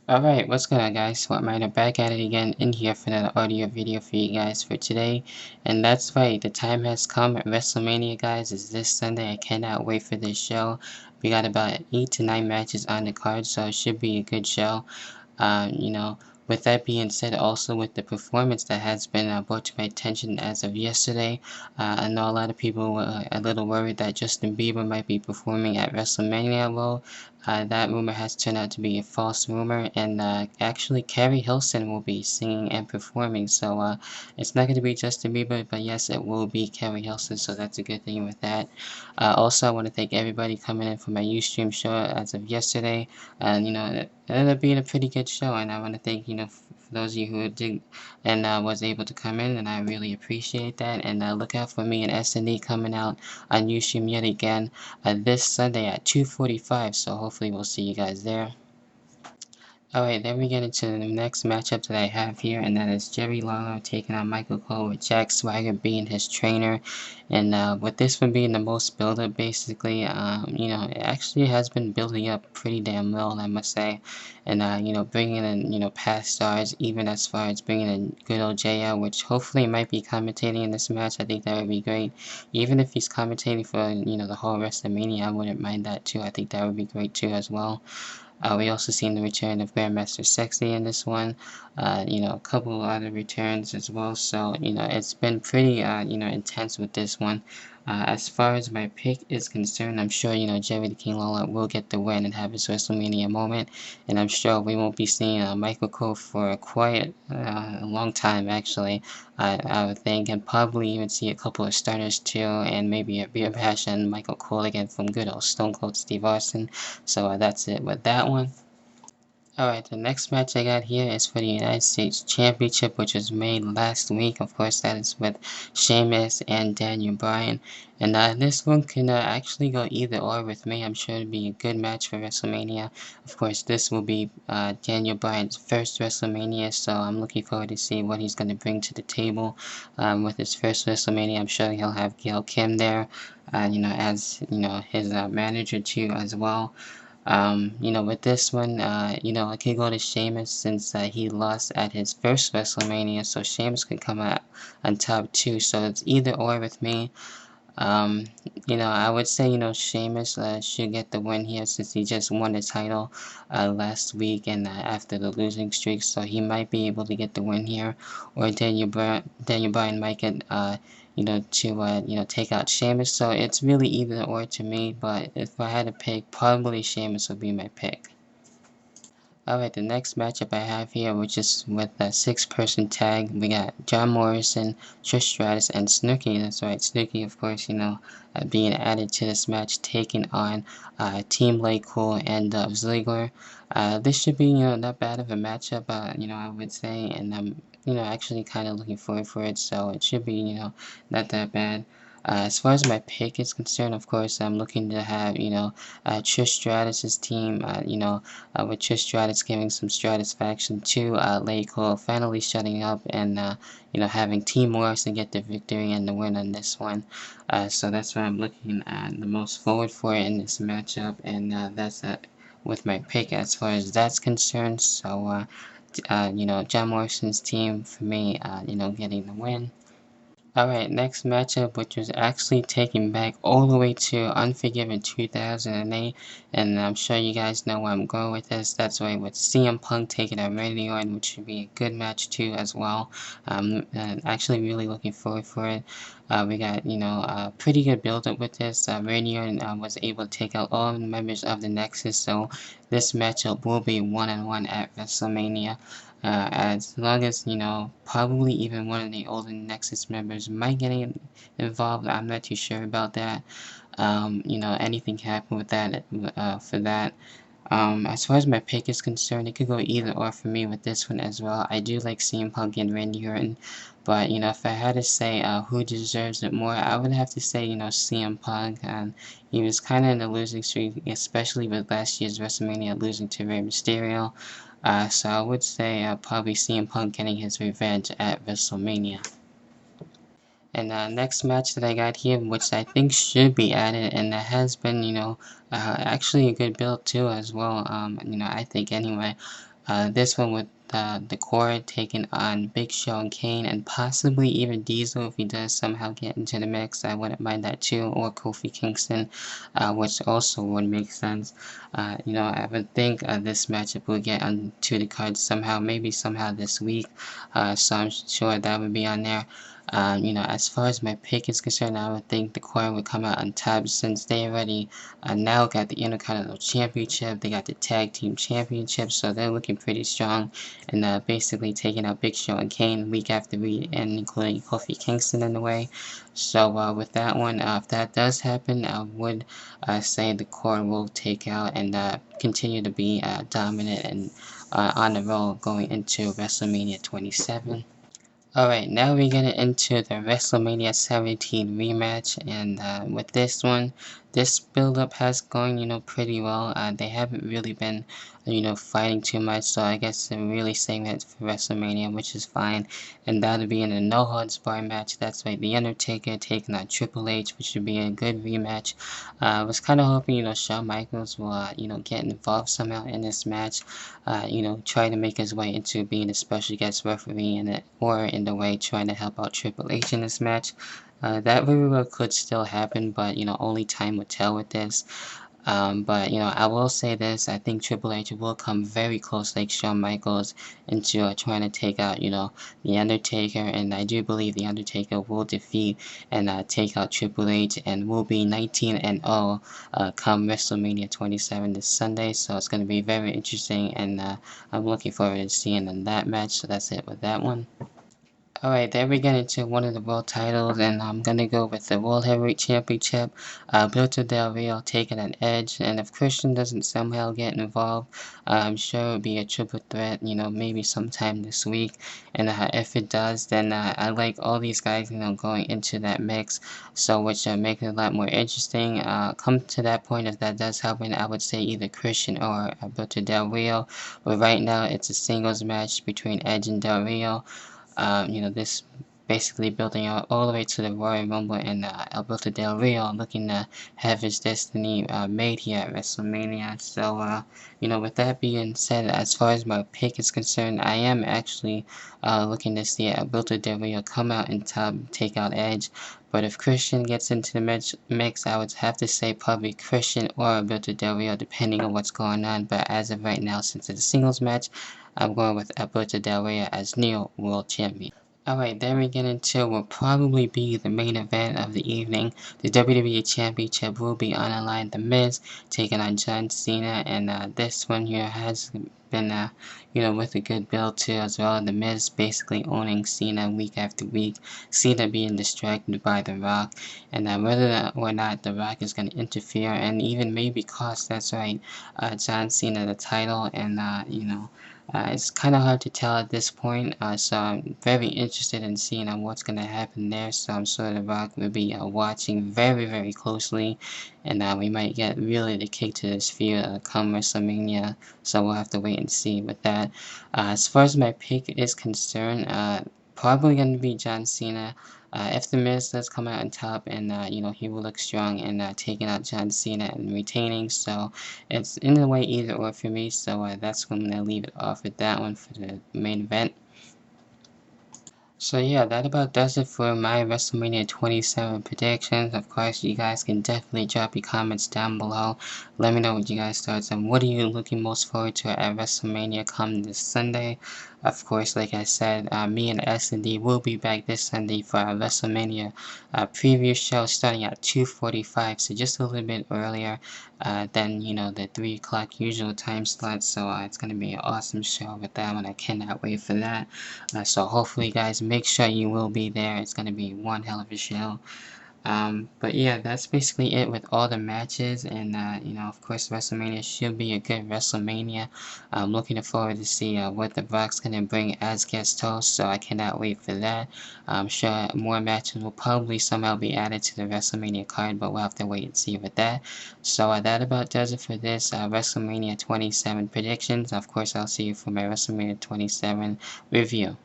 Alright, what's going on guys? Fortminer back at it again in here for another audio video for you guys for today. And that's right, the time has come. Wrestlemania guys is this Sunday. I cannot wait for this show. We got about 8 to 9 matches on the card, so it should be a good show. With that being said, also with the performance that has been brought to my attention as of yesterday, I know a lot of people were a little worried that Justin Bieber might be performing at Wrestlemania. Well, that rumor has turned out to be a false rumor, and actually Keri Hilson will be singing and performing, so it's not going to be Justin Bieber, but yes, it will be Keri Hilson, so that's a good thing with that. Also, I want to thank everybody coming in for my Ustream show as of yesterday, and it ended up being a pretty good show, and I want to thank for those of you who did and was able to come in, and I really appreciate that. And look out for me and S&D coming out on Ustream yet again this Sunday at 2:45. So hopefully we'll see you guys there. Alright, then we get into the next matchup that I have here, and that is Jerry Lawler taking on Michael Cole with Jack Swagger being his trainer. And with this one being the most build-up, basically, it actually has been building up pretty damn well, I must say. And, bringing in, past stars, even as far as bringing in good old JL, which hopefully might be commentating in this match. I think that would be great. Even if he's commentating for, the whole Wrestlemania, I wouldn't mind that too. I think that would be great too as well. We also seen the return of Grandmaster Sexy in this one, a couple other returns as well, so, it's been pretty, intense with this one. As far as my pick is concerned, I'm sure, Jerry the King Lawler will get the win and have his WrestleMania moment, and I'm sure we won't be seeing Michael Cole for quite a long time, actually. I would think, and probably even see a couple of starters too, and maybe a beer bash on Michael Cole again from good old Stone Cold Steve Austin. So that's it with that one. Alright, the next match I got here is for the United States Championship, which was made last week. Of course, that is with Sheamus and Daniel Bryan. And this one can actually go either or with me. I'm sure it'll be a good match for WrestleMania. Of course, this will be Daniel Bryan's first WrestleMania, so I'm looking forward to see what he's going to bring to the table with his first WrestleMania. I'm sure he'll have Gail Kim there, as his manager too as well. With this one, I could go to Sheamus since he lost at his first WrestleMania, so Sheamus could come out on top too, so it's either or with me. I would say, Sheamus should get the win here since he just won the title last week and after the losing streak, so he might be able to get the win here, or Daniel Bryan might get to take out Sheamus. So it's really either or to me, but if I had to pick, probably Sheamus would be my pick. Alright, the next matchup I have here, which is with a 6-person tag. We got John Morrison, Trish Stratus, and Snooki. That's right, Snooki, of course, being added to this match, taking on Team Lay Cool and Ziggler. This should be, not bad of a matchup, I would say, and I'm, actually kind of looking forward for it, so it should be, not that bad. As far as my pick is concerned, of course, I'm looking to have, Trish Stratus' team, with Trish Stratus giving some Stratusfaction to Lay Cole finally shutting up and, having Team Morrison get the victory and the win on this one. So that's what I'm looking the most forward for in this matchup, and that's with my pick as far as that's concerned. So, John Morrison's team for me, getting the win. Alright, next matchup, which was actually taken back all the way to Unforgiven 2008, and I'm sure you guys know where I'm going with this. That's right, with CM Punk taking on Randy Orton, which should be a good match too as well. Actually really looking forward for it. We got, a pretty good build-up with this. Randy Orton was able to take out all the members of the Nexus, so this matchup will be one-on-one at WrestleMania. As long as, probably even one of the older Nexus members might get involved. I'm not too sure about that. Anything can happen with that, for that. As far as my pick is concerned, it could go either or for me with this one as well. I do like CM Punk and Randy Orton, but, if I had to say who deserves it more, I would have to say, CM Punk. And he was kind of in a losing streak, especially with last year's WrestleMania losing to Rey Mysterio. So I would say probably CM Punk getting his revenge at WrestleMania. And next match that I got here, which I think should be added, and that has been, actually a good build too as well. I think anyway. This one with the Core taking on Big Show and Kane, and possibly even Diesel if he does somehow get into the mix. I wouldn't mind that too, or Kofi Kingston, which also would make sense. I would think this matchup will get onto the card somehow, maybe somehow this week. So I'm sure that would be on there. As far as my pick is concerned, I would think the Core would come out on top since they already now got the Intercontinental Championship, they got the Tag Team Championship, so they're looking pretty strong, and basically taking out Big Show and Kane week after week, and including Kofi Kingston in the way. So with that one, if that does happen, I would say the Core will take out and continue to be dominant and on the roll going into WrestleMania 27. Alright, now we're getting into the WrestleMania 17 rematch, and with this one, this build-up has gone, pretty well. They haven't really been, fighting too much, so I guess they're really saving it for WrestleMania, which is fine. And that'll be in a no-holds-barred match. That's right, The Undertaker taking on Triple H, which should be a good rematch. I was kind of hoping, Shawn Michaels will, get involved somehow in this match. Try to make his way into being a special guest referee in it, or in the way trying to help out Triple H in this match. That very well could still happen, but only time will tell with this. But I will say this: I think Triple H will come very close, like Shawn Michaels, into trying to take out, The Undertaker, and I do believe The Undertaker will defeat and take out Triple H, and will be 19-0 come WrestleMania 27 this Sunday. So it's going to be very interesting, and I'm looking forward to seeing that match. So that's it with that one. Alright, then we get into one of the world titles, and I'm gonna go with the World Heavyweight Championship. Alberto Del Rio taking an Edge, and if Christian doesn't somehow get involved, I'm sure it'll be a triple threat, maybe sometime this week. And if it does, then I like all these guys, going into that mix, so which make it a lot more interesting. Come to that point, if that does happen, I would say either Christian or Alberto Del Rio. But right now, it's a singles match between Edge and Del Rio. This basically building out all the way to the Royal Rumble, and Alberto Del Rio looking to have his destiny made here at WrestleMania. So, with that being said, as far as my pick is concerned, I am actually looking to see Alberto Del Rio come out and take out Edge. But if Christian gets into the mix, I would have to say probably Christian or Alberto Del Rio, depending on what's going on. But as of right now, since it's a singles match, I'm going with Alberto Del Rio as new world champion. Alright, then we get into what will probably be the main event of the evening. The WWE Championship will be on the line. The Miz taking on John Cena, and this one here has been, with a good build too as well. The Miz basically owning Cena week after week. Cena being distracted by The Rock, and whether or not The Rock is going to interfere and even maybe cost, that's right, John Cena the title, and it's kind of hard to tell at this point, so I'm very interested in seeing what's going to happen there. So I'm sure The Rock will be watching very, very closely, and we might get really the kick to this feud come WrestleMania, so we'll have to wait and see with that. As far as my pick is concerned, probably going to be John Cena. If The Miz does come out on top, and he will look strong in taking out John Cena and retaining, so it's in a way either or for me. So that's when I'm gonna leave it off with that one for the main event. So yeah, that about does it for my WrestleMania 27 predictions. Of course, you guys can definitely drop your comments down below. Let me know what you guys thought, and what are you looking most forward to at WrestleMania come this Sunday. Of course, like I said, me and S&D will be back this Sunday for our WrestleMania preview show starting at 2:45, so just a little bit earlier than the 3 o'clock usual time slot. So it's going to be an awesome show with that one. I cannot wait for that. So hopefully, guys, make sure you will be there. It's going to be one hell of a show. But yeah, that's basically it with all the matches, and of course, WrestleMania should be a good WrestleMania. I'm looking forward to see what The Rock's gonna bring as guest host, so I cannot wait for that. I'm sure more matches will probably somehow be added to the WrestleMania card, but we'll have to wait and see with that. So that about does it for this WrestleMania 27 predictions. Of course, I'll see you for my WrestleMania 27 review.